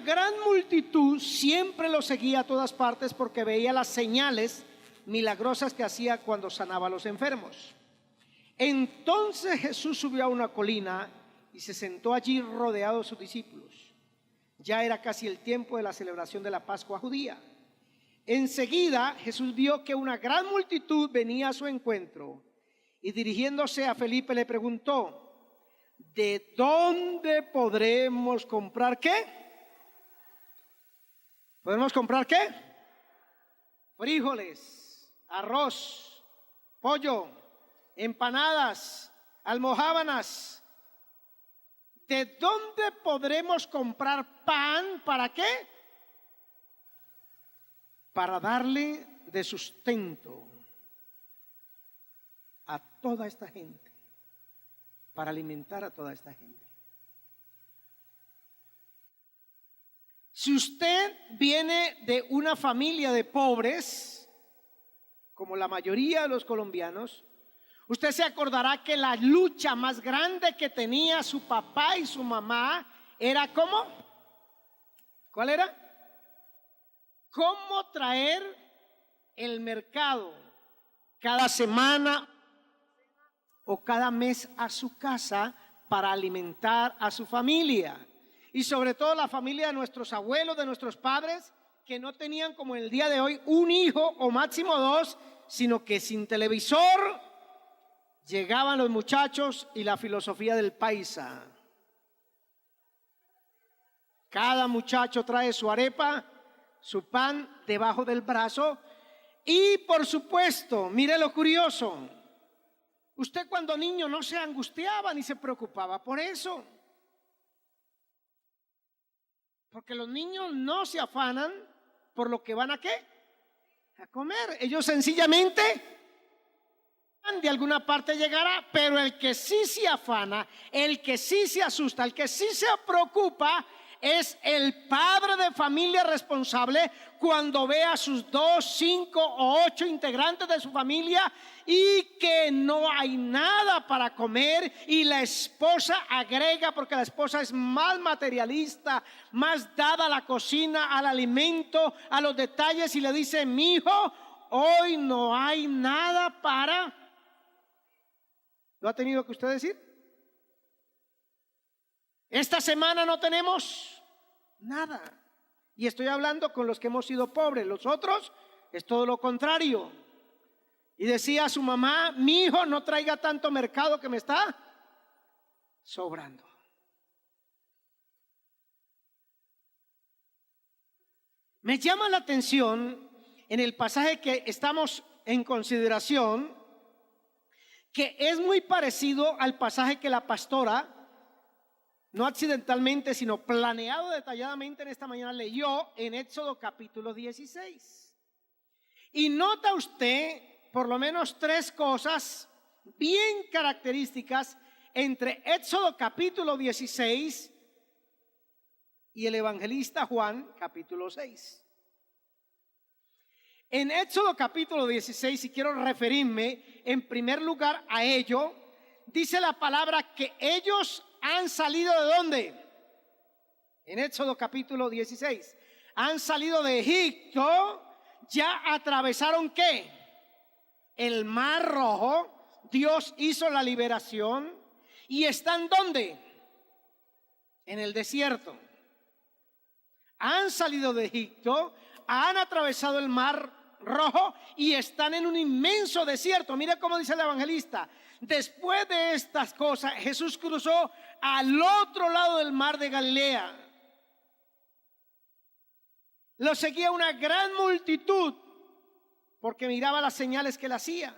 gran multitud siempre lo seguía a todas partes porque veía las señales milagrosas que hacía cuando sanaba a los enfermos. Entonces Jesús subió a una colina y se sentó allí rodeado de sus discípulos. Ya era casi el tiempo de la celebración de la Pascua judía. Enseguida Jesús vio que una gran multitud venía a su encuentro y dirigiéndose a Felipe le preguntó: ¿de dónde podremos comprar qué? ¿Podemos comprar qué? Frijoles, arroz, pollo, empanadas, almojábanas. ¿De dónde podremos comprar pan? ¿Para qué? Para darle de sustento a toda esta gente, para alimentar a toda esta gente. Si usted viene de una familia de pobres, como la mayoría de los colombianos, usted se acordará que la lucha más grande que tenía su papá y su mamá era ¿cómo? ¿Cuál era? ¿Cómo traer el mercado cada semana o cada mes a su casa para alimentar a su familia? Y sobre todo la familia de nuestros abuelos, de nuestros padres, que no tenían como el día de hoy un hijo o máximo dos, sino que sin televisor llegaban los muchachos y la filosofía del paisa. Cada muchacho trae su arepa, su pan debajo del brazo y por supuesto, mire lo curioso, usted cuando niño no se angustiaba ni se preocupaba por eso. Porque los niños no se afanan por lo que van a ¿qué? A comer. Ellos sencillamente de alguna parte llegará, pero el que sí se afana, el que sí se asusta, el que sí se preocupa es el padre de familia responsable cuando ve a sus 2, 5 o 8 integrantes de su familia y que no hay nada para comer y la esposa agrega, porque la esposa es más materialista, más dada a la cocina, al alimento, a los detalles y le dice: mi hijo, hoy no hay nada para... ¿Lo ha tenido que usted decir? Esta semana no tenemos nada. Y estoy hablando con los que hemos sido pobres. Los otros es todo lo contrario. Y decía a su mamá: mi hijo, no traiga tanto mercado que me está sobrando. Me llama la atención en el pasaje que estamos en consideración, que es muy parecido al pasaje que la pastora, no accidentalmente, sino planeado detalladamente en esta mañana, leyó en Éxodo capítulo 16. Y nota usted por lo menos 3 cosas bien características entre Éxodo capítulo 16 y el evangelista Juan capítulo 6. En Éxodo capítulo 16, si quiero referirme en primer lugar a ello, dice la palabra que ellos han salido ¿de dónde? En Éxodo capítulo 16. Han salido de Egipto, ya atravesaron ¿qué? El Mar Rojo. Dios hizo la liberación y están ¿dónde? En el desierto. Han salido de Egipto, han atravesado el Mar Rojo y están en un inmenso desierto. Mira cómo dice el evangelista: después de estas cosas Jesús cruzó al otro lado del mar de Galilea. Lo seguía una gran multitud porque miraba las señales que él hacía.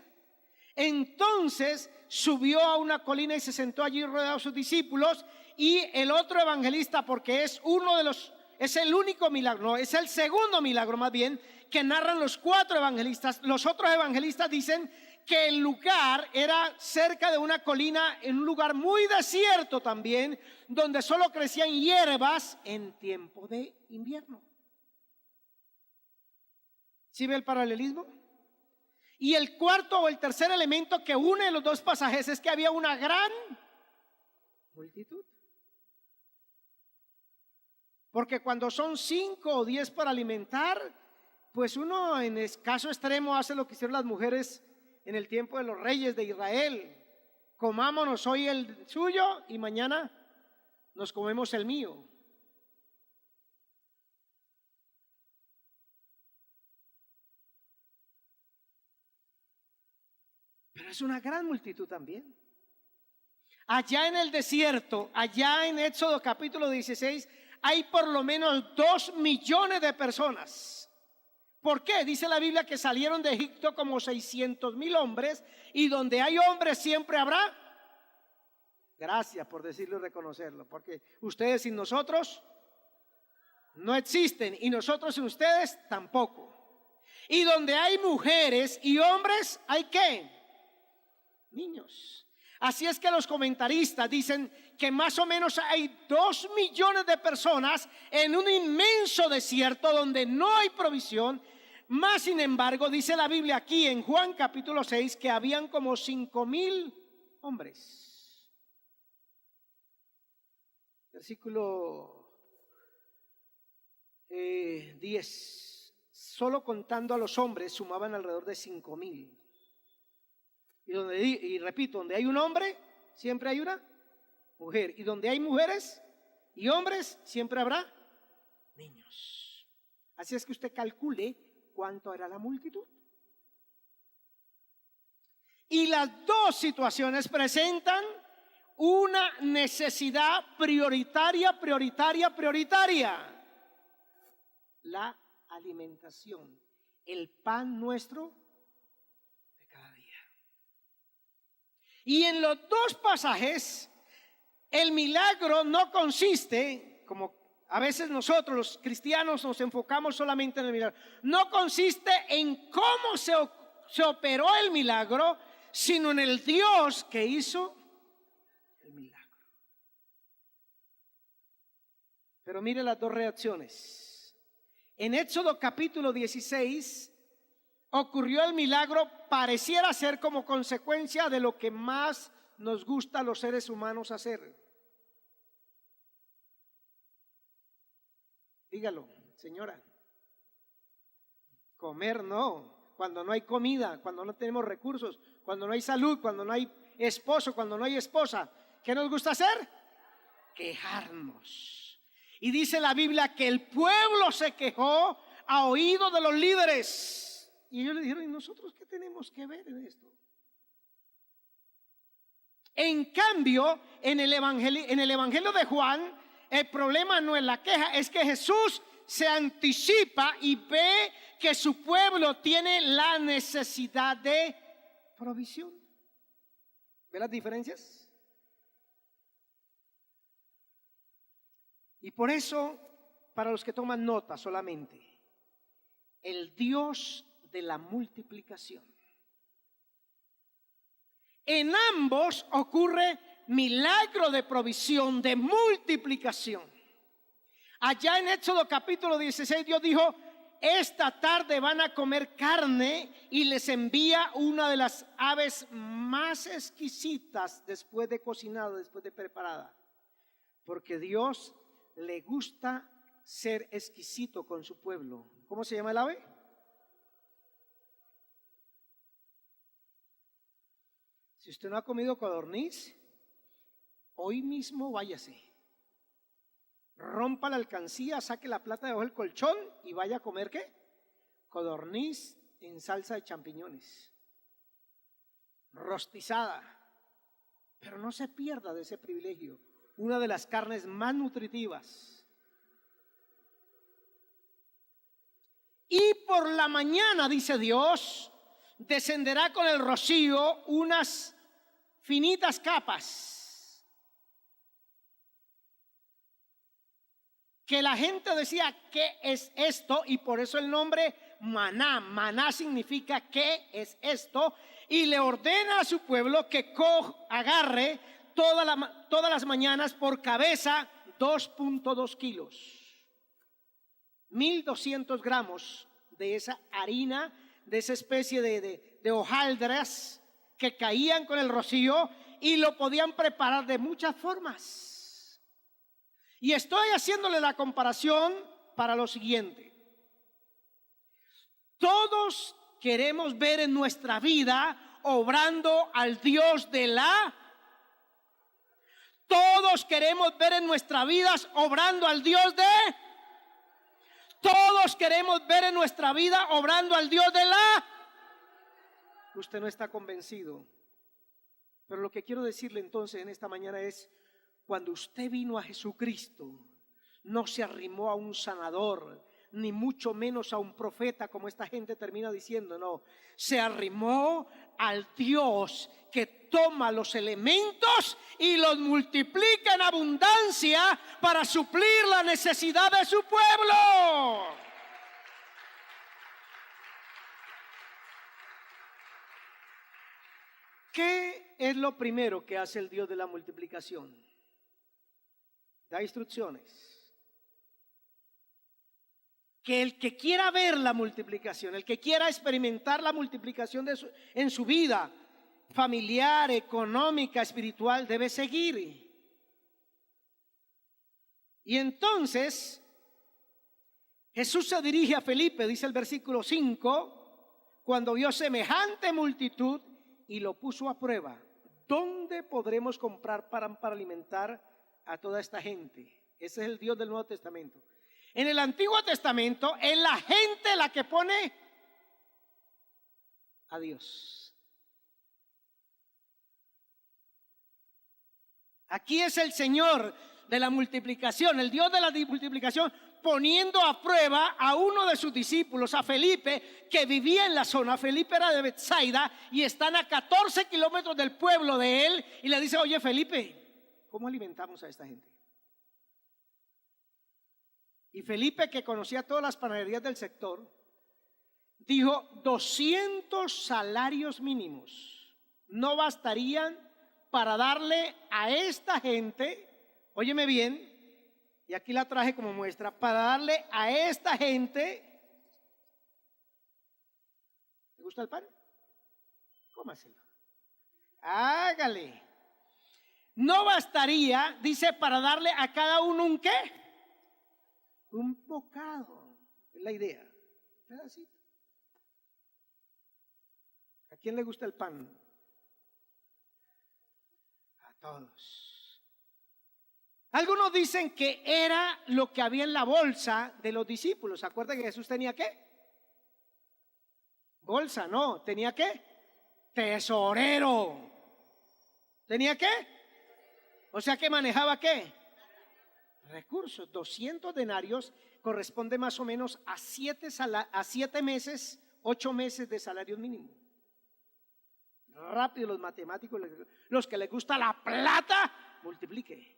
Entonces subió a una colina y se sentó allí rodeado de sus discípulos. Y el otro evangelista, porque es uno de los, es el único milagro, no, es el segundo milagro más bien que narran los 4 evangelistas. Los otros evangelistas dicen que el lugar era cerca de una colina, en un lugar muy desierto también, donde solo crecían hierbas en tiempo de invierno. ¿Sí ve el paralelismo? Y el cuarto o el tercer elemento que une los 2 pasajes es que había una gran multitud. Porque cuando son 5 o 10 para alimentar, pues uno en caso extremo hace lo que hicieron las mujeres en el tiempo de los reyes de Israel. Comámonos hoy el suyo y mañana nos comemos el mío. Pero es una gran multitud también. Allá en el desierto, allá en Éxodo capítulo 16, hay por lo menos 2 millones de personas. ¿Por qué? Dice la Biblia que salieron de Egipto como 600,000 hombres, y donde hay hombres siempre habrá. Gracias por decirlo y reconocerlo, porque ustedes sin nosotros no existen y nosotros sin ustedes tampoco. Y donde hay mujeres y hombres, ¿hay qué? Niños. Así es que los comentaristas dicen que más o menos hay 2 millones de personas en un inmenso desierto donde no hay provisión. Más sin embargo, dice la Biblia aquí en Juan capítulo 6 que habían como 5,000 hombres. Versículo 10. Solo contando a los hombres sumaban alrededor de 5,000. Y repito, donde hay un hombre, siempre hay una mujer. Y donde hay mujeres y hombres, siempre habrá niños. Así es que usted calcule cuánto era la multitud. Y las dos situaciones presentan una necesidad prioritaria. La alimentación, el pan nuestro de cada día. Y en los dos pasajes, el milagro no consiste, como a veces nosotros los cristianos nos enfocamos solamente en el milagro, no consiste en cómo se operó el milagro, sino en el Dios que hizo el milagro. Pero mire las dos reacciones. En Éxodo capítulo 16 ocurrió el milagro, pareciera ser como consecuencia de lo que más nos gusta a los seres humanos hacer. Dígalo, señora. Comer no, cuando no hay comida, cuando no tenemos recursos, cuando no hay salud, cuando no hay esposo, cuando no hay esposa. ¿Qué nos gusta hacer? Quejarnos. Y dice la Biblia que el pueblo se quejó a oído de los líderes. Y ellos le dijeron, ¿y nosotros qué tenemos que ver en esto? En cambio, en el Evangelio de Juan, el problema no es la queja, es que Jesús se anticipa y ve que su pueblo tiene la necesidad de provisión. ¿Ve las diferencias? Y por eso, para los que toman nota solamente, el Dios de la multiplicación. En ambos ocurre milagro de provisión, de multiplicación. Allá en Éxodo capítulo 16 Dios dijo, esta tarde van a comer carne, y les envía una de las aves más exquisitas después de cocinada, después de preparada. Porque Dios le gusta ser exquisito con su pueblo. ¿Cómo se llama el ave? Si usted no ha comido codorniz, hoy mismo váyase. Rompa la alcancía, saque la plata debajo del colchón y vaya a comer ¿qué? Codorniz en salsa de champiñones, rostizada. Pero no se pierda de ese privilegio, una de las carnes más nutritivas. Y por la mañana, dice Dios, descenderá con el rocío unas finitas capas que la gente decía, ¿qué es esto? Y por eso el nombre maná. Maná significa ¿qué es esto? Y le ordena a su pueblo que agarre todas las mañanas por cabeza 2.2 kilos. 1,200 gramos de esa harina, de esa especie de hojaldras que caían con el rocío, y lo podían preparar de muchas formas. Y estoy haciéndole la comparación para lo siguiente. Todos queremos ver en nuestra vida obrando al Dios de la... Todos queremos ver en nuestras vidas obrando al Dios de... Todos queremos ver en nuestra vida obrando al Dios de la... Usted no está convencido. Pero lo que quiero decirle entonces en esta mañana es, cuando usted vino a Jesucristo, no se arrimó a un sanador, ni mucho menos a un profeta, como esta gente termina diciendo, no. Se arrimó al Dios que toma los elementos y los multiplica en abundancia para suplir la necesidad de su pueblo. ¿Qué es lo primero que hace el Dios de la multiplicación? Da instrucciones. Que el que quiera ver la multiplicación, el que quiera experimentar la multiplicación en su vida familiar, económica, espiritual, debe seguir. Y entonces Jesús se dirige a Felipe, dice el versículo 5, cuando vio semejante multitud y lo puso a prueba. ¿Dónde podremos comprar para alimentar a toda esta gente? Ese es el Dios del Nuevo Testamento. En el Antiguo Testamento es la gente la que pone a Dios. Aquí es el Señor de la multiplicación, el Dios de la multiplicación, poniendo a prueba a uno de sus discípulos, a Felipe, que vivía en la zona. Felipe era de Betsaida y están a 14 kilómetros del pueblo de él, y le dice: oye, Felipe, ¿cómo alimentamos a esta gente? Y Felipe, que conocía todas las panaderías del sector, dijo: 200 salarios mínimos no bastarían para darle a esta gente, óyeme bien, y aquí la traje como muestra, para darle a esta gente. ¿Le gusta el pan? Cómaselo. Hágale. No bastaría, dice, para darle a cada uno un ¿qué? Un bocado. Es la idea. Un pedacito. ¿A quién le gusta el pan? A todos. Algunos dicen que era lo que había en la bolsa de los discípulos. ¿Se acuerdan que Jesús tenía qué? Bolsa, no. ¿Tenía qué? Tesorero. ¿Tenía qué? O sea que manejaba qué? Recursos. 200 denarios corresponde más o menos a 7 meses, 8 meses de salario mínimo. Rápido los matemáticos, los que les gusta la plata, multiplique.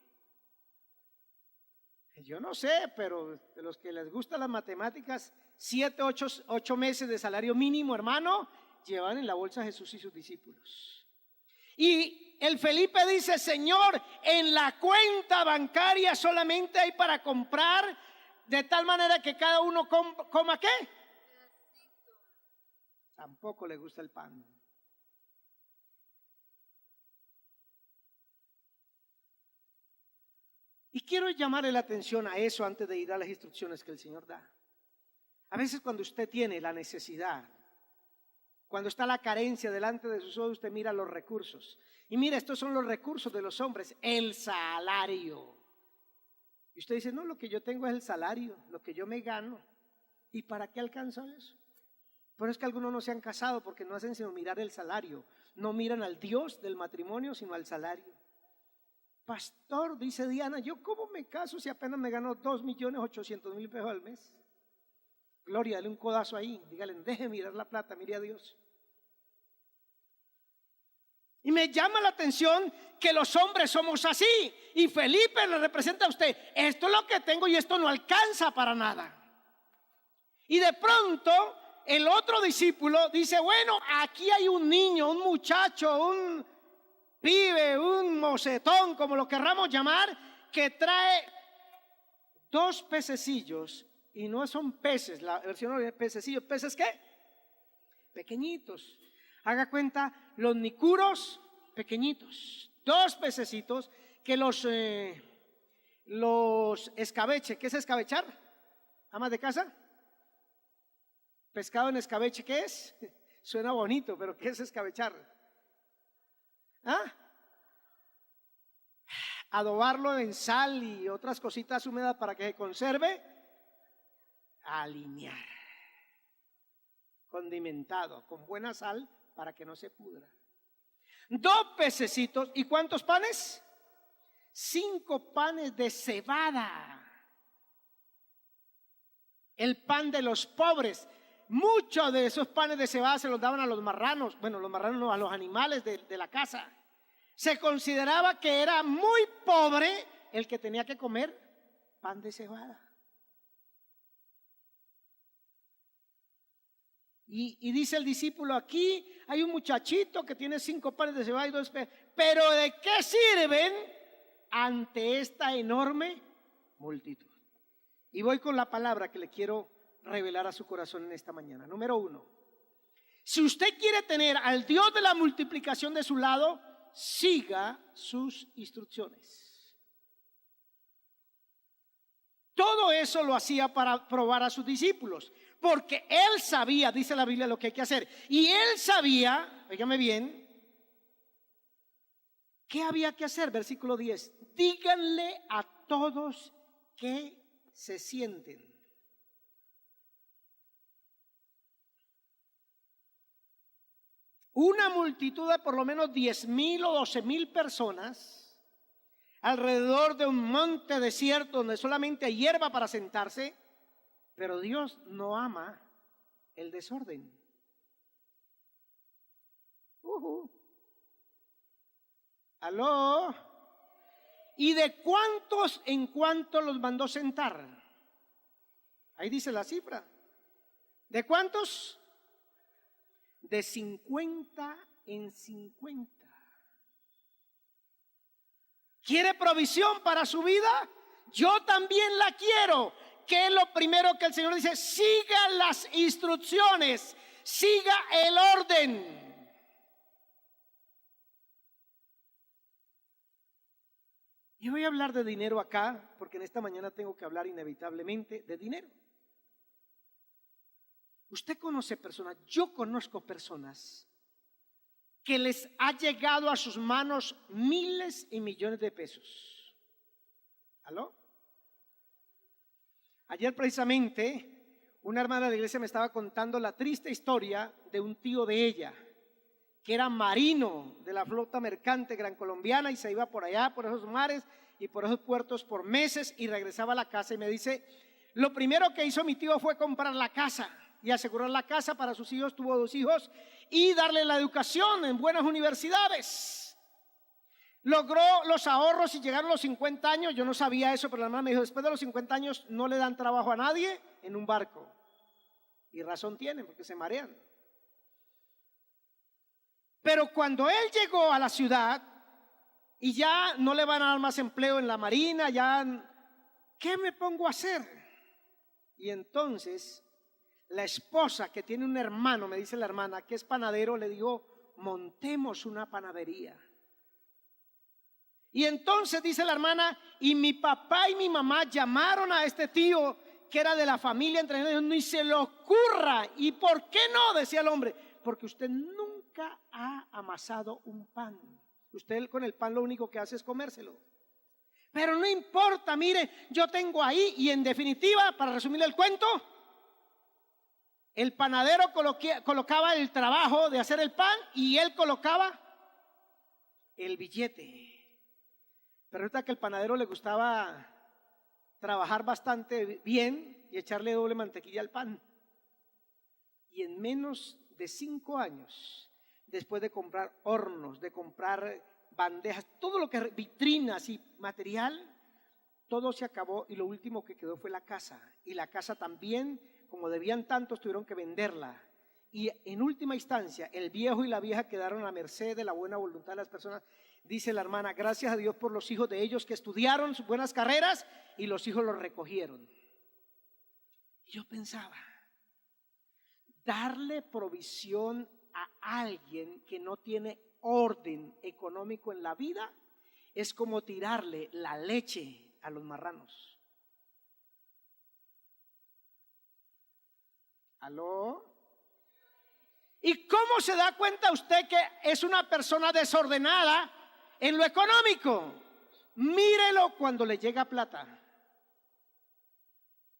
Yo no sé, pero de los que les gustan las matemáticas, 7, 8 meses de salario mínimo, hermano, llevan en la bolsa a Jesús y sus discípulos. Y el Felipe dice: Señor, en la cuenta bancaria solamente hay para comprar, de tal manera que cada uno coma ¿qué? Tampoco le gusta el pan. Y quiero llamarle la atención a eso antes de ir a las instrucciones que el Señor da. A veces cuando usted tiene la necesidad, cuando está la carencia delante de sus ojos, usted mira los recursos. Y mira, estos son los recursos de los hombres: el salario. Y usted dice: no, lo que yo tengo es el salario, lo que yo me gano. ¿Y para qué alcanza eso? Pero es que algunos no se han casado porque no hacen sino mirar el salario. No miran al Dios del matrimonio, sino al salario. Pastor, dice Diana, ¿yo cómo me caso si apenas me gano 2.800.000 pesos al mes? Gloria, dale un codazo ahí, dígale: deje mirar la plata, mire a Dios. Y me llama la atención que los hombres somos así. Y Felipe le representa a usted: esto es lo que tengo y esto no alcanza para nada. Y de pronto el otro discípulo dice: bueno, aquí hay un niño, un muchacho, un pibe, un mocetón, como lo querramos llamar, que trae 2 pececillos. Y no son peces, la versión de pececillos. ¿Peces qué? Pequeñitos. Haga cuenta, los nicuros pequeñitos. 2 pececitos que los los escabeche. ¿Qué es escabechar? ¿Amas de casa? Pescado en escabeche, ¿qué es? Suena bonito, pero ¿qué es escabechar? ¿Ah? Adobarlo en sal y otras cositas húmedas para que se conserve. Alinear. Condimentado con buena sal para que no se pudra. 2 pececitos. ¿Y cuántos panes? 5 panes de cebada. El pan de los pobres. Muchos de esos panes de cebada se los daban a los marranos. Bueno, los marranos no, a los animales de la casa. Se consideraba que era muy pobre el que tenía que comer pan de cebada. Y dice el discípulo: aquí hay un muchachito que tiene 5 panes de cebada y 2 peces. Pero ¿de qué sirven ante esta enorme multitud? Y voy con la palabra que le quiero revelar a su corazón en esta mañana. Número 1. Si usted quiere tener al Dios de la multiplicación de su lado, siga sus instrucciones. Todo eso lo hacía para probar a sus discípulos, porque él sabía, dice la Biblia, lo que hay que hacer. Y él sabía, óigame bien, ¿qué había que hacer? Versículo 10. Díganle a todos que se sienten. Una multitud de por lo menos 10,000 o 12,000 personas alrededor de un monte desierto donde solamente hay hierba para sentarse, pero Dios no ama el desorden. ¿Aló? ¿Y de cuántos en cuánto los mandó sentar? Ahí dice la cifra. ¿De cuántos? De 50 en 50. ¿Quiere provisión para su vida? Yo también la quiero. ¿Qué es lo primero que el Señor dice? Siga las instrucciones, siga el orden. Y voy a hablar de dinero acá, porque en esta mañana tengo que hablar inevitablemente de dinero. Usted conoce personas, yo conozco personas que les ha llegado a sus manos miles y millones de pesos. ¿Aló? Ayer precisamente una hermana de la iglesia me estaba contando la triste historia de un tío de ella, que era marino de la flota mercante gran colombiana y se iba por allá, por esos mares y por esos puertos por meses y regresaba a la casa y me dice, lo primero que hizo mi tío fue comprar la casa y asegurar la casa para sus hijos, tuvo 2 hijos, y darle la educación en buenas universidades. Logró los ahorros y llegaron los 50 años, yo no sabía eso, pero la hermana me dijo, después de los 50 años no le dan trabajo a nadie en un barco. Y razón tienen, porque se marean. Pero cuando él llegó a la ciudad y ya no le van a dar más empleo en la marina, ya, ¿qué me pongo a hacer? Y entonces la esposa, que tiene un hermano, me dice la hermana, que es panadero, le dijo, montemos una panadería. Y entonces dice la hermana, y mi papá y mi mamá llamaron a este tío que era de la familia, entre ellos, ni se le ocurra. ¿Y por qué no? Decía el hombre, porque usted nunca ha amasado un pan. Usted con el pan lo único que hace es comérselo. Pero no importa, mire, yo tengo ahí, y en definitiva, para resumir el cuento, el panadero colocaba el trabajo de hacer el pan y él colocaba el billete. Pero resulta que al panadero le gustaba trabajar bastante bien y echarle doble mantequilla al pan. Y en menos de 5 años, después de comprar hornos, de comprar bandejas, todo lo que vitrinas y material, todo se acabó y lo último que quedó fue la casa. Y la casa también, como debían tantos, tuvieron que venderla. Y en última instancia, el viejo y la vieja quedaron a merced de la buena voluntad de las personas. Dice la hermana, gracias a Dios por los hijos de ellos que estudiaron sus buenas carreras y los hijos los recogieron. Y yo pensaba, darle provisión a alguien que no tiene orden económico en la vida es como tirarle la leche a los marranos. ¿Aló? ¿Y cómo se da cuenta usted que es una persona desordenada en lo económico? Mírelo cuando le llega plata.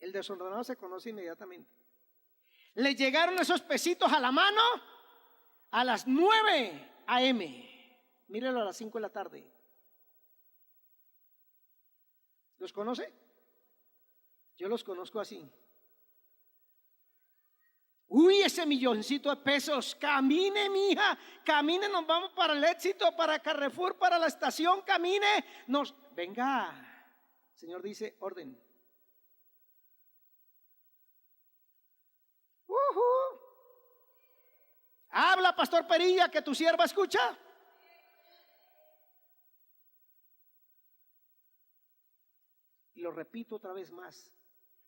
El desordenado se conoce inmediatamente. Le llegaron esos pesitos a la mano a las 9 a.m. Mírelo a las 5 de la tarde. ¿Los conoce? Yo los conozco así. Uy, ese milloncito de pesos. Camine, mija, camine, nos vamos para el Éxito, para Carrefour, para la estación, camine. Venga, el Señor dice, orden. Habla, Pastor Perilla, que tu sierva escucha. Y lo repito otra vez más.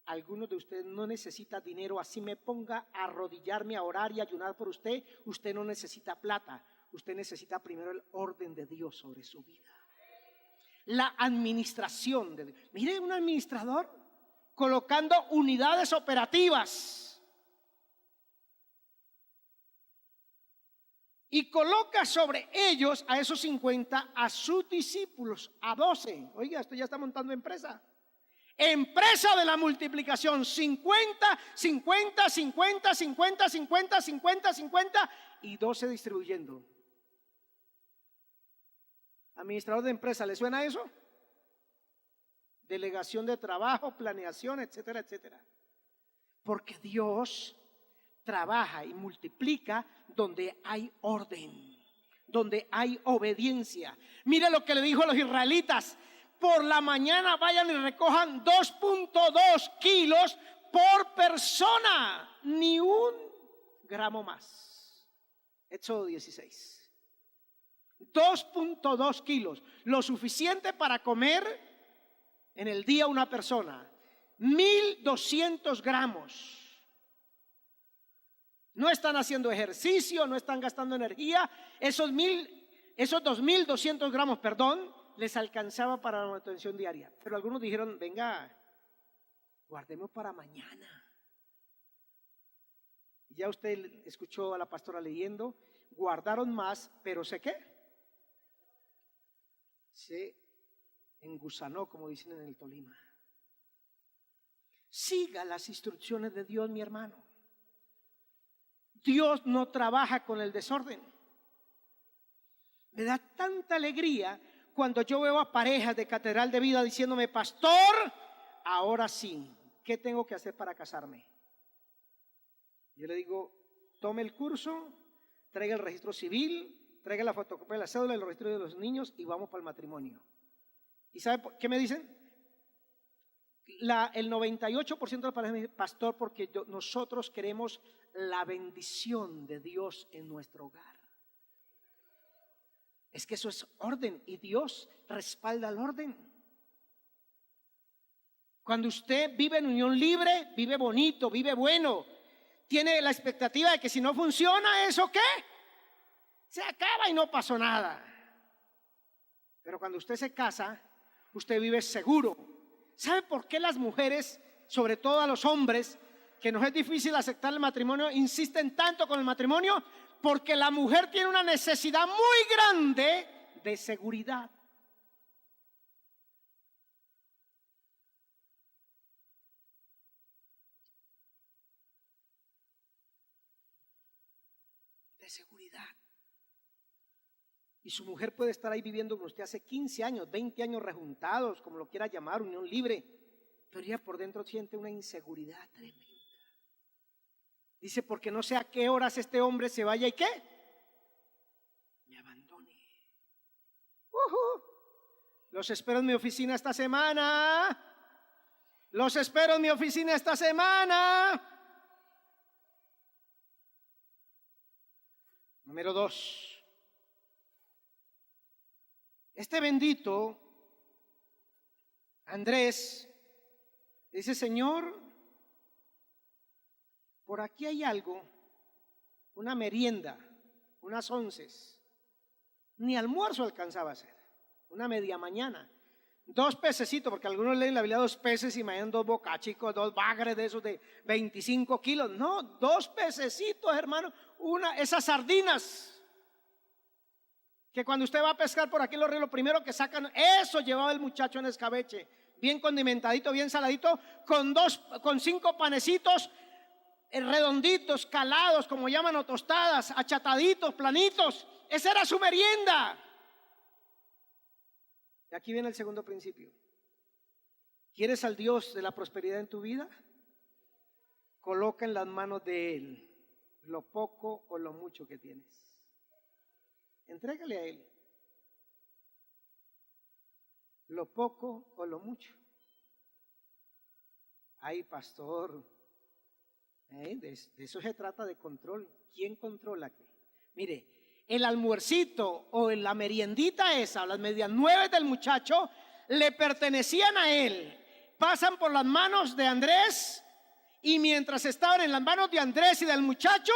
Algunos de ustedes no necesitan dinero, así me ponga a arrodillarme a orar y ayunar por usted. Usted no necesita plata, usted necesita primero el orden de Dios sobre su vida. La administración de Dios. Mire, un administrador colocando unidades operativas. Y coloca sobre ellos, a esos 50, a sus discípulos, a 12. Oiga, esto ya está montando empresa. Empresa de la multiplicación, 50, 50, 50, 50, 50, 50, 50 y 12 distribuyendo. Administrador de empresa, ¿le suena eso? Delegación de trabajo, planeación, etcétera, etcétera. Porque Dios trabaja y multiplica donde hay orden, donde hay obediencia. Mire lo que le dijo a los israelitas: por la mañana vayan y recojan 2.2 kilos por persona, ni un gramo más. Éxodo 16. 2.2 kilos, lo suficiente para comer en el día una persona. 1.200 gramos. No están haciendo ejercicio, no están gastando energía. Esos 2.200 gramos, les alcanzaba para la manutención diaria. Pero algunos dijeron, venga, guardemos para mañana. Ya usted escuchó a la pastora leyendo, guardaron más, pero ¿sé qué? Se engusanó, como dicen en el Tolima. Siga las instrucciones de Dios, mi hermano. Dios no trabaja con el desorden. Me da tanta alegría cuando yo veo a parejas de Catedral de Vida diciéndome, pastor, ahora sí, ¿qué tengo que hacer para casarme? Yo le digo, tome el curso, traiga el registro civil, traiga la fotocopia de la cédula, el registro de los niños y vamos para el matrimonio. ¿Y sabe qué me dicen? El 98% de las parejas me dicen, pastor, porque nosotros queremos la bendición de Dios en nuestro hogar. Es que eso es orden y Dios respalda el orden. Cuando usted vive en unión libre, vive bonito, vive bueno, tiene la expectativa de que si no funciona, ¿eso qué? Se acaba y no pasó nada. Pero cuando usted se casa, usted vive seguro. ¿Sabe por qué las mujeres, sobre todo a los hombres, que nos es difícil aceptar el matrimonio, insisten tanto con el matrimonio? Porque la mujer tiene una necesidad muy grande de seguridad. De seguridad. Y su mujer puede estar ahí viviendo con usted hace 15 años, 20 años rejuntados, como lo quiera llamar, unión libre, pero ella por dentro siente una inseguridad tremenda. Dice, porque no sé a qué horas este hombre se vaya y ¿qué? Me abandone. Los espero en mi oficina esta semana. Los espero en mi oficina esta semana. Número 2. Este bendito Andrés dice, Señor, por aquí hay algo, una merienda, unas onces. Ni almuerzo alcanzaba a hacer, una media mañana. 2 pececitos, porque algunos leen la Biblia 2 peces y me dan 2 bocachicos, 2 bagres de esos de 25 kilos. No, 2 pececitos, hermano. Esas sardinas que cuando usted va a pescar por aquí en los ríos, lo primero que sacan, eso llevaba el muchacho en escabeche, bien condimentadito, bien saladito, con 5 panecitos redonditos, calados, como llaman, o tostadas, achataditos, planitos. Esa era su merienda. Y aquí viene el segundo principio. ¿Quieres al Dios de la prosperidad en tu vida? Coloca en las manos de Él lo poco o lo mucho que tienes. Entrégale a Él lo poco o lo mucho. Ay, pastor, de eso se trata, de control. ¿Quién controla qué? Mire, el almuercito o la meriendita esa, las medias 9 del muchacho, le pertenecían a él. Pasan por las manos de Andrés, y mientras estaban en las manos de Andrés y del muchacho,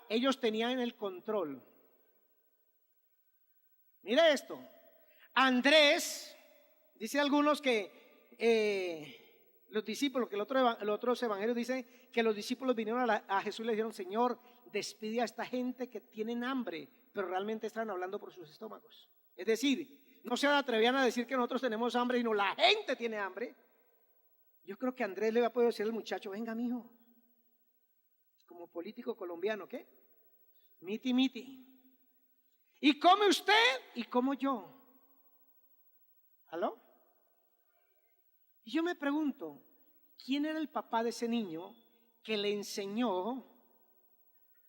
ellos tenían el control. Mire esto. Andrés, dice algunos que los discípulos, que los otros evangelios dicen que los discípulos vinieron a Jesús y le dijeron: Señor, despide a esta gente que tienen hambre, pero realmente estaban hablando por sus estómagos. Es decir, no se atrevían a decir que nosotros tenemos hambre, sino la gente tiene hambre. Yo creo que Andrés le va a poder decir al muchacho: venga, mijo, como político colombiano, ¿qué? Miti, miti. Y come usted y como yo. ¿Aló? Y yo me pregunto, ¿quién era el papá de ese niño que le enseñó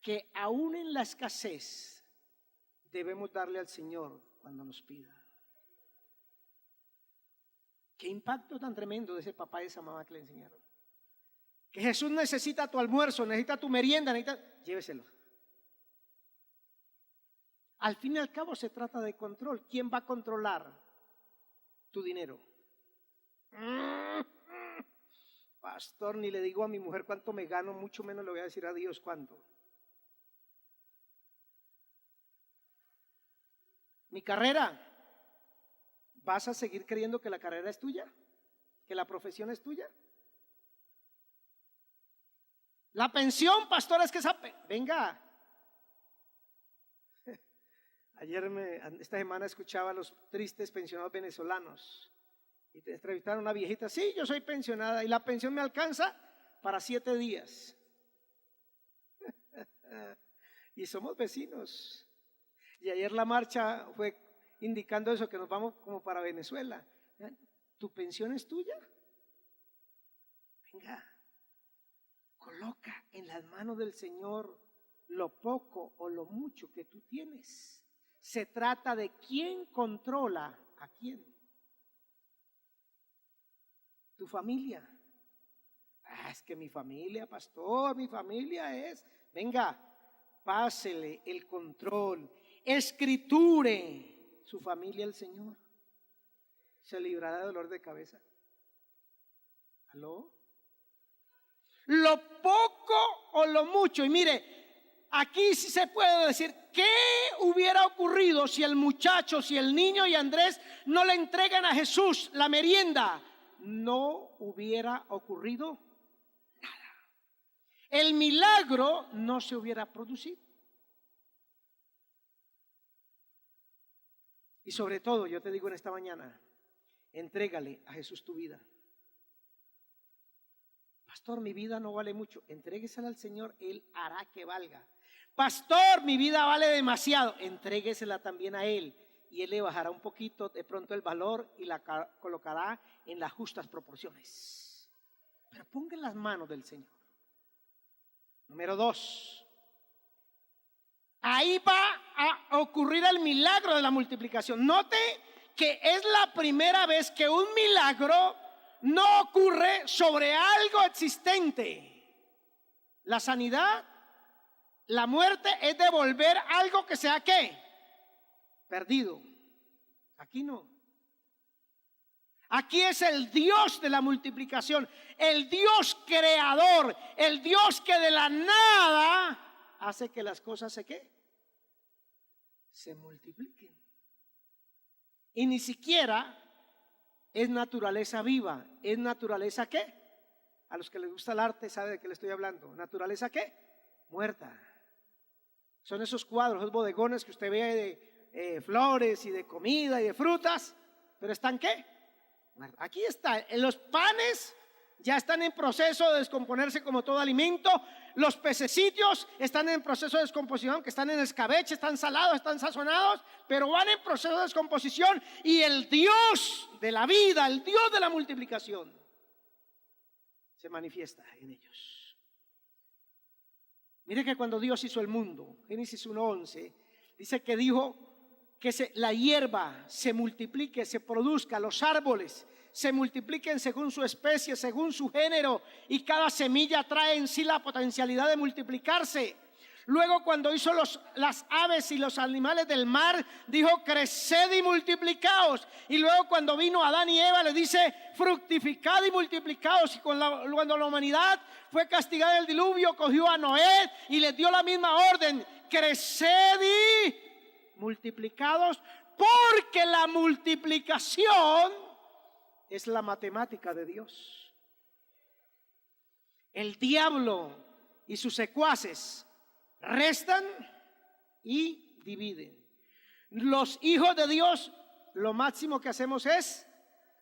que aún en la escasez debemos darle al Señor cuando nos pida? Qué impacto tan tremendo de ese papá y esa mamá que le enseñaron. Que Jesús necesita tu almuerzo, necesita tu merienda, lléveselo. Al fin y al cabo se trata de control. ¿Quién va a controlar tu dinero? Pastor, ni le digo a mi mujer cuánto me gano, mucho menos le voy a decir a Dios cuánto. Mi carrera, ¿vas a seguir creyendo que la carrera es tuya? ¿Que la profesión es tuya? La pensión, pastor, es que venga. Esta semana escuchaba a los tristes pensionados venezolanos y te entrevistaron a una viejita: sí, yo soy pensionada y la pensión me alcanza para 7 días. Y somos vecinos. Y ayer la marcha fue indicando eso, que nos vamos como para Venezuela. ¿Tu pensión es tuya? Venga, coloca en las manos del Señor lo poco o lo mucho que tú tienes. Se trata de quién controla a quién. Tu familia. Es que mi familia, pastor, mi familia es. Venga, pásele el control. Escriture su familia al Señor. Se librará de dolor de cabeza. ¿Aló? Lo poco o lo mucho. Y mire, aquí sí se puede decir: ¿qué hubiera ocurrido si el muchacho, si el niño y Andrés no le entregan a Jesús la merienda? No hubiera ocurrido nada. El milagro no se hubiera producido. Y sobre todo, yo te digo en esta mañana, entrégale a Jesús tu vida. Pastor, mi vida no vale mucho. Entréguesela al Señor, Él hará que valga. Pastor, mi vida vale demasiado. Entréguesela también a Él y Él le bajará un poquito de pronto el valor y la colocará en las justas proporciones. Pero ponga en las manos del Señor. Número 2. Ahí va a ocurrir el milagro de la multiplicación. Note que es la primera vez que un milagro no ocurre sobre algo existente. La sanidad, la muerte es devolver algo que sea ¿qué? Perdido. Aquí no. Aquí es el Dios de la multiplicación, el Dios creador, el Dios que de la nada hace que las cosas se multipliquen. Y ni siquiera es naturaleza viva. ¿Es naturaleza qué? A los que les gusta el arte saben de qué le estoy hablando. ¿Naturaleza qué? Muerta. Son esos cuadros, esos bodegones que usted ve de flores y de comida y de frutas, pero ¿están qué? Muertas. Aquí está, los panes ya están en proceso de descomponerse como todo alimento. Los pececillos están en proceso de descomposición, que están en escabeche, están salados, están sazonados, pero van en proceso de descomposición. Y el Dios de la vida, el Dios de la multiplicación, se manifiesta en ellos. Mire que cuando Dios hizo el mundo, Génesis 1:11, dice que dijo que la hierba se multiplique, se produzca, los árboles se multipliquen según su especie, según su género, y cada semilla trae en sí la potencialidad de multiplicarse. Luego, cuando hizo las aves y los animales del mar, dijo: creced y multiplicaos. Y luego, cuando vino Adán y Eva, le dice: fructificad y multiplicaos. Y cuando la humanidad fue castigada del diluvio, cogió a Noé y les dio la misma orden: creced y multiplicados, porque la multiplicación es la matemática de Dios. El diablo y sus secuaces restan y dividen. Los hijos de Dios, lo máximo que hacemos es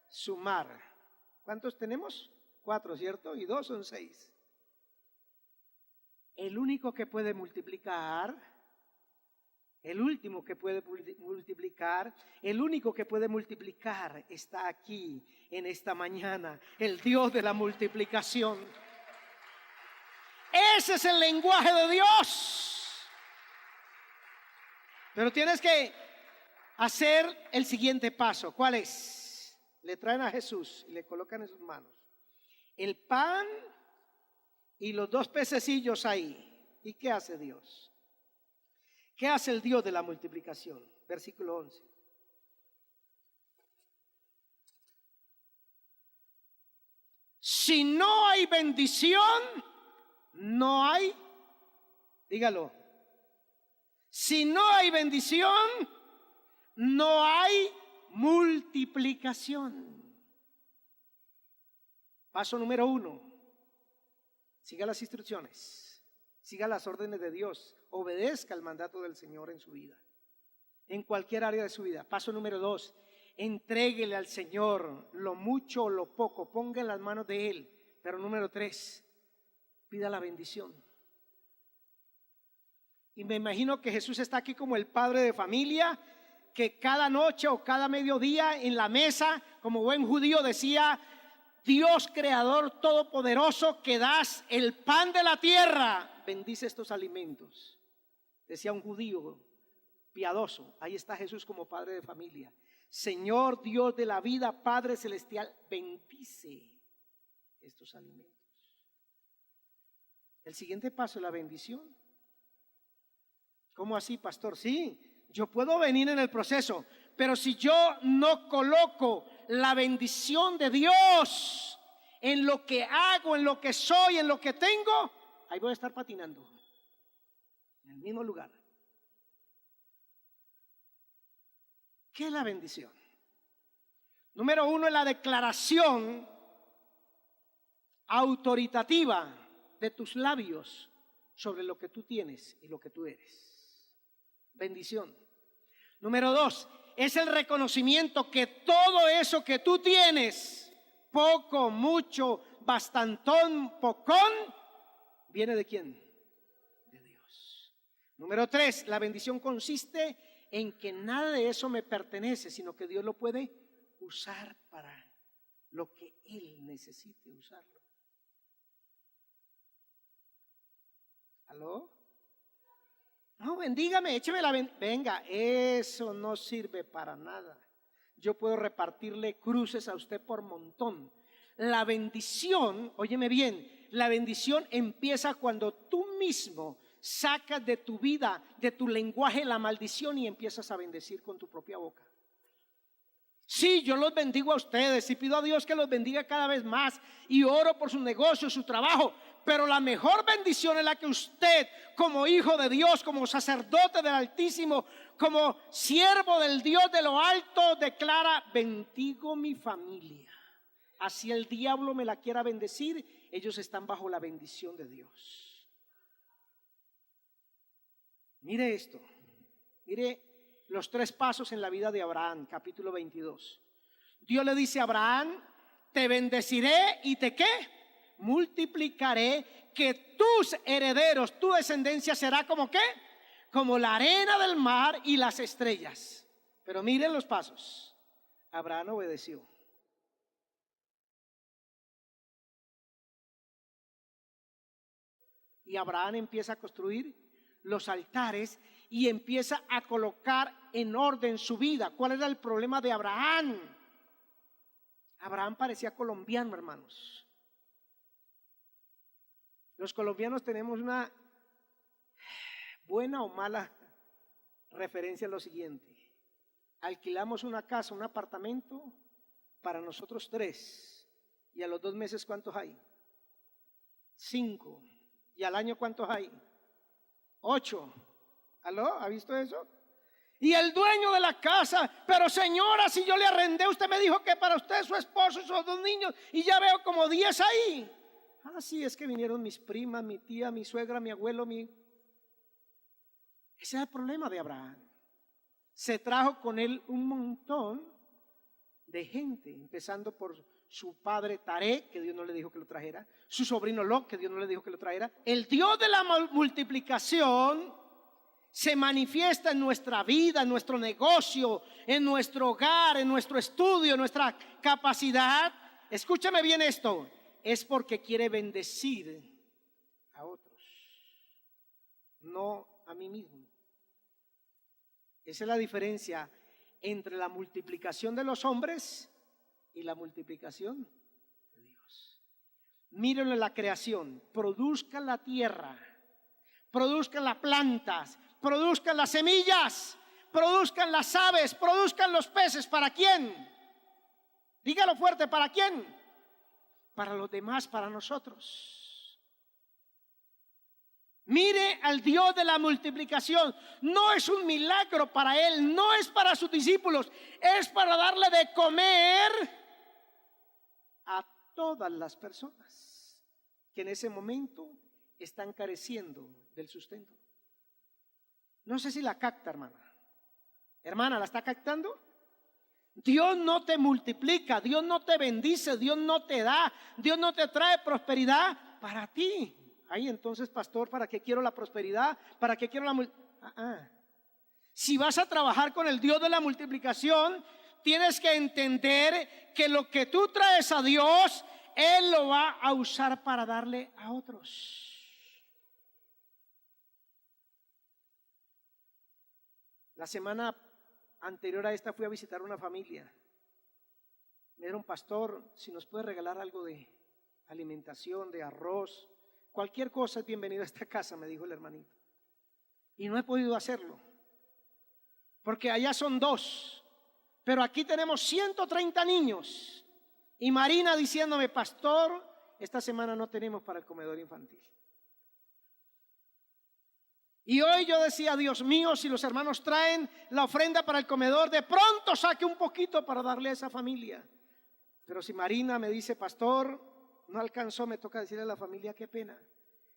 sumar. ¿Cuántos tenemos? 4, ¿cierto? Y 2 son 6. El único que puede multiplicar, el último que puede multiplicar, el único que puede multiplicar está aquí en esta mañana, el Dios de la multiplicación. Ese es el lenguaje de Dios. Pero tienes que hacer el siguiente paso. ¿Cuál es? Le traen a Jesús y le colocan en sus manos el pan y los 2 pececillos ahí. ¿Y qué hace Dios? ¿Qué hace el Dios de la multiplicación? Versículo 11. Si no hay bendición, no hay, dígalo, si no hay bendición, no hay multiplicación. Paso número 1, siga las instrucciones, siga las órdenes de Dios, obedezca el mandato del Señor en su vida, en cualquier área de su vida. Paso número 2, entréguele al Señor lo mucho o lo poco, ponga en las manos de Él. Pero número 3, pida la bendición. Y me imagino que Jesús está aquí como el padre de familia, que cada noche o cada mediodía en la mesa, como buen judío, decía: Dios creador todopoderoso, que das el pan de la tierra, bendice estos alimentos. Decía un judío piadoso. Ahí está Jesús como padre de familia. Señor Dios de la vida, Padre celestial, bendice estos alimentos. El siguiente paso es la bendición. ¿Cómo así, pastor? Sí, yo puedo venir en el proceso, pero si yo no coloco la bendición de Dios en lo que hago, en lo que soy, en lo que tengo, ahí voy a estar patinando en el mismo lugar. ¿Qué es la bendición? Número 1 es la declaración autoritativa de tus labios sobre lo que tú tienes y lo que tú eres. Bendición. Número 2 es el reconocimiento que todo eso que tú tienes, poco, mucho, bastantón, pocón, ¿viene de quién? De Dios. Número 3, la bendición consiste en que nada de eso me pertenece, sino que Dios lo puede usar para lo que Él necesite usarlo. ¿Aló? No, bendígame, écheme la venga, eso no sirve para nada. Yo puedo repartirle cruces a usted por montón. La bendición, óyeme bien, la bendición empieza cuando tú mismo sacas de tu vida, de tu lenguaje, la maldición y empiezas a bendecir con tu propia boca. Sí, yo los bendigo a ustedes y pido a Dios que los bendiga cada vez más y oro por su negocio, su trabajo. Pero la mejor bendición es la que usted, como hijo de Dios, como sacerdote del Altísimo, como siervo del Dios de lo alto, declara: bendigo mi familia. Así el diablo me la quiera bendecir, ellos están bajo la bendición de Dios. Mire esto, mire los 3 pasos en la vida de Abraham, capítulo 22. Dios le dice a Abraham: te bendeciré y te ¿qué? Multiplicaré, que tus herederos, tu descendencia será como ¿qué? Como la arena del mar y las estrellas. Pero miren los pasos. Abraham obedeció. Y Abraham empieza a construir los altares y empieza a colocar en orden su vida. ¿Cuál era el problema de Abraham? Abraham parecía colombiano, hermanos. Los colombianos tenemos una buena o mala referencia a lo siguiente: alquilamos una casa, un apartamento para nosotros 3, y a los 2 meses ¿cuántos hay? 5. ¿Y al año cuántos hay? 8. ¿Aló? ¿Ha visto eso? Y el dueño de la casa: pero señora, si yo le arrendé, usted me dijo que para usted, su esposo y sus 2 niños, y ya veo como 10 ahí. Sí, es que vinieron mis primas, mi tía, mi suegra, mi abuelo, Ese es el problema de Abraham. Se trajo con él un montón de gente, empezando por su padre Taré, que Dios no le dijo que lo trajera, su sobrino Lot, que Dios no le dijo que lo trajera. El Dios de la multiplicación se manifiesta en nuestra vida, en nuestro negocio, en nuestro hogar, en nuestro estudio, en nuestra capacidad. Escúchame bien esto: es porque quiere bendecir a otros, no a mí mismo. Esa es la diferencia entre la multiplicación de los hombres y la multiplicación de Dios. Mírenlo en la creación: produzcan la tierra, produzcan las plantas, produzcan las semillas, produzcan las aves, produzcan los peces. ¿Para quién? Dígalo fuerte: ¿para quién? Para los demás, para nosotros. Mire al Dios de la multiplicación. No es un milagro para él, no es para sus discípulos, es para darle de comer a todas las personas que en ese momento están careciendo del sustento. No sé si la capta, hermana. Hermana, ¿la está captando? Dios no te multiplica, Dios no te bendice, Dios no te da, Dios no te trae prosperidad para ti. Ay, entonces, pastor, ¿para qué quiero la prosperidad? ¿Para qué quiero la Si vas a trabajar con el Dios de la multiplicación, tienes que entender que lo que tú traes a Dios, Él lo va a usar para darle a otros. La semana anterior a esta fui a visitar una familia. Me dijeron: pastor, si nos puede regalar algo de alimentación, de arroz, cualquier cosa es bienvenido a esta casa, me dijo el hermanito. Y no he podido hacerlo, porque allá son 2, pero aquí tenemos 130 niños. Y Marina diciéndome: pastor, esta semana no tenemos para el comedor infantil. Y hoy yo decía: Dios mío, si los hermanos traen la ofrenda para el comedor, de pronto saque un poquito para darle a esa familia. Pero si Marina me dice: pastor, no alcanzó, me toca decirle a la familia: qué pena.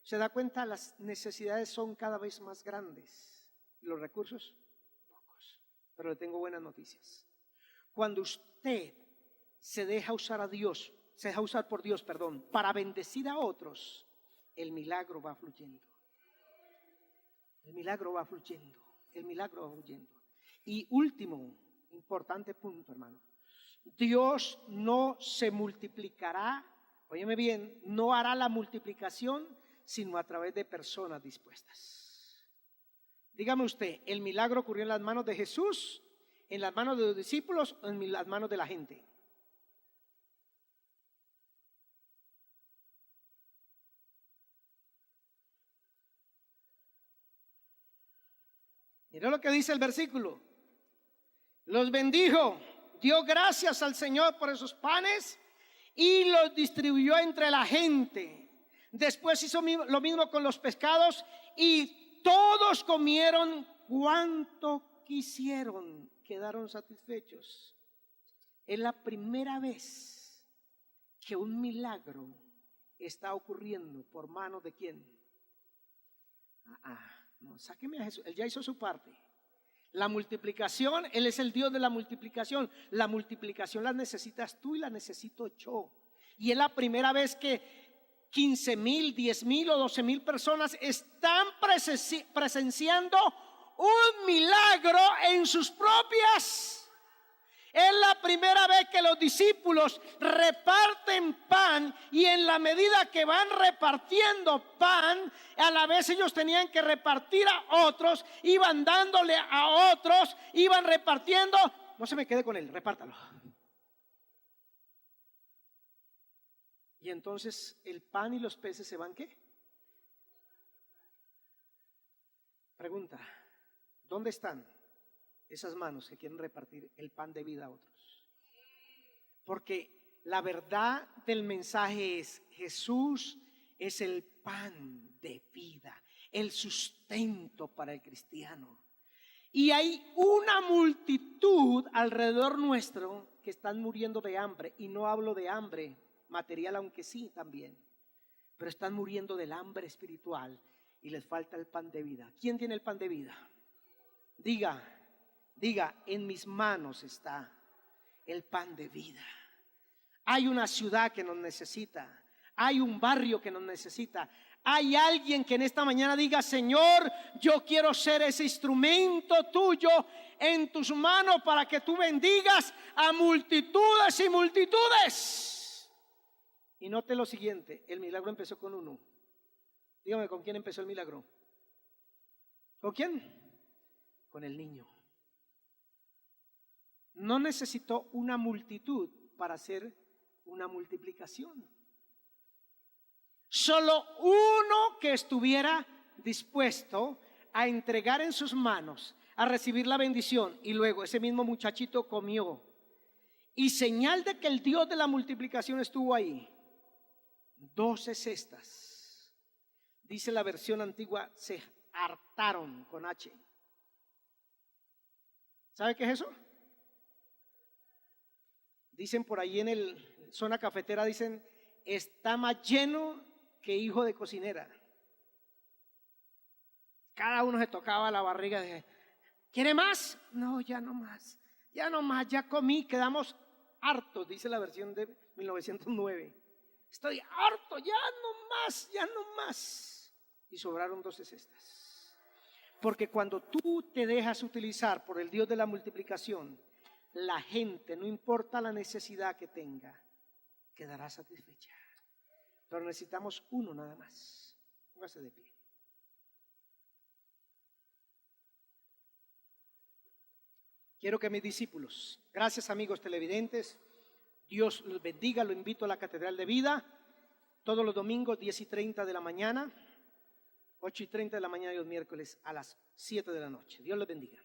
Se da cuenta, las necesidades son cada vez más grandes y los recursos pocos. Pero le tengo buenas noticias. Cuando usted se deja usar a Dios, se deja usar por Dios, para bendecir a otros, el milagro va fluyendo. El milagro va fluyendo, el milagro va fluyendo. Y último, importante punto, hermano: Dios no se multiplicará, óyeme bien, no hará la multiplicación sino a través de personas dispuestas. Dígame usted, ¿el milagro ocurrió en las manos de Jesús, en las manos de los discípulos o en las manos de la gente? Mira lo que dice el versículo: los bendijo, dio gracias al Señor por esos panes y los distribuyó entre la gente. Después hizo lo mismo con los pescados y todos comieron cuanto quisieron, quedaron satisfechos. Es la primera vez que un milagro está ocurriendo por mano de quién. No, sáqueme a Jesús, Él ya hizo su parte. La multiplicación, Él es el Dios de la multiplicación. La multiplicación la necesitas tú y la necesito yo. Y es la primera vez que 15,000, 10,000 o 12,000 personas están presenciando un milagro en sus propias. Es la primera vez que los discípulos reparten pan y en la medida que van repartiendo pan, a la vez ellos tenían que repartir a otros, iban dándole a otros, iban repartiendo. No se me quede con él, repártalo. Y entonces el pan y los peces se van, ¿qué? Pregunta, ¿dónde están esas manos que quieren repartir el pan de vida a otros? Porque la verdad del mensaje es: Jesús es el pan de vida, el sustento para el cristiano. Y hay una multitud alrededor nuestro que están muriendo de hambre. Y no hablo de hambre material, aunque sí también, pero están muriendo del hambre espiritual y les falta el pan de vida. ¿Quién tiene el pan de vida? Diga, en mis manos está el pan de vida. Hay una ciudad que nos necesita, hay un barrio que nos necesita. Hay alguien que en esta mañana diga: Señor, yo quiero ser ese instrumento tuyo en tus manos para que tú bendigas a multitudes y multitudes. Y note lo siguiente: el milagro empezó con uno. Dígame, ¿con quién empezó el milagro? ¿Con quién? Con el niño. No necesitó una multitud para hacer una multiplicación. Solo uno que estuviera dispuesto a entregar en sus manos, a recibir la bendición. Y luego ese mismo muchachito comió. Y señal de que el Dios de la multiplicación estuvo ahí: 12 cestas. Dice la versión antigua: se hartaron, con H. ¿Sabe qué es eso? Dicen por ahí en el zona cafetera, dicen: está más lleno que hijo de cocinera. Cada uno se tocaba la barriga de: ¿quiere más? No, ya no más, ya comí, quedamos hartos, dice la versión de 1909. Estoy harto, ya no más. Y sobraron 12 cestas. Porque cuando tú te dejas utilizar por el Dios de la multiplicación, la gente, no importa la necesidad que tenga, quedará satisfecha. Pero necesitamos uno nada más. Póngase de pie. Quiero que mis discípulos, gracias amigos televidentes, Dios los bendiga. Lo invito a la Catedral de Vida todos los domingos 10:30 de la mañana, 8:30 de la mañana y los miércoles a las 7 de la noche. Dios los bendiga.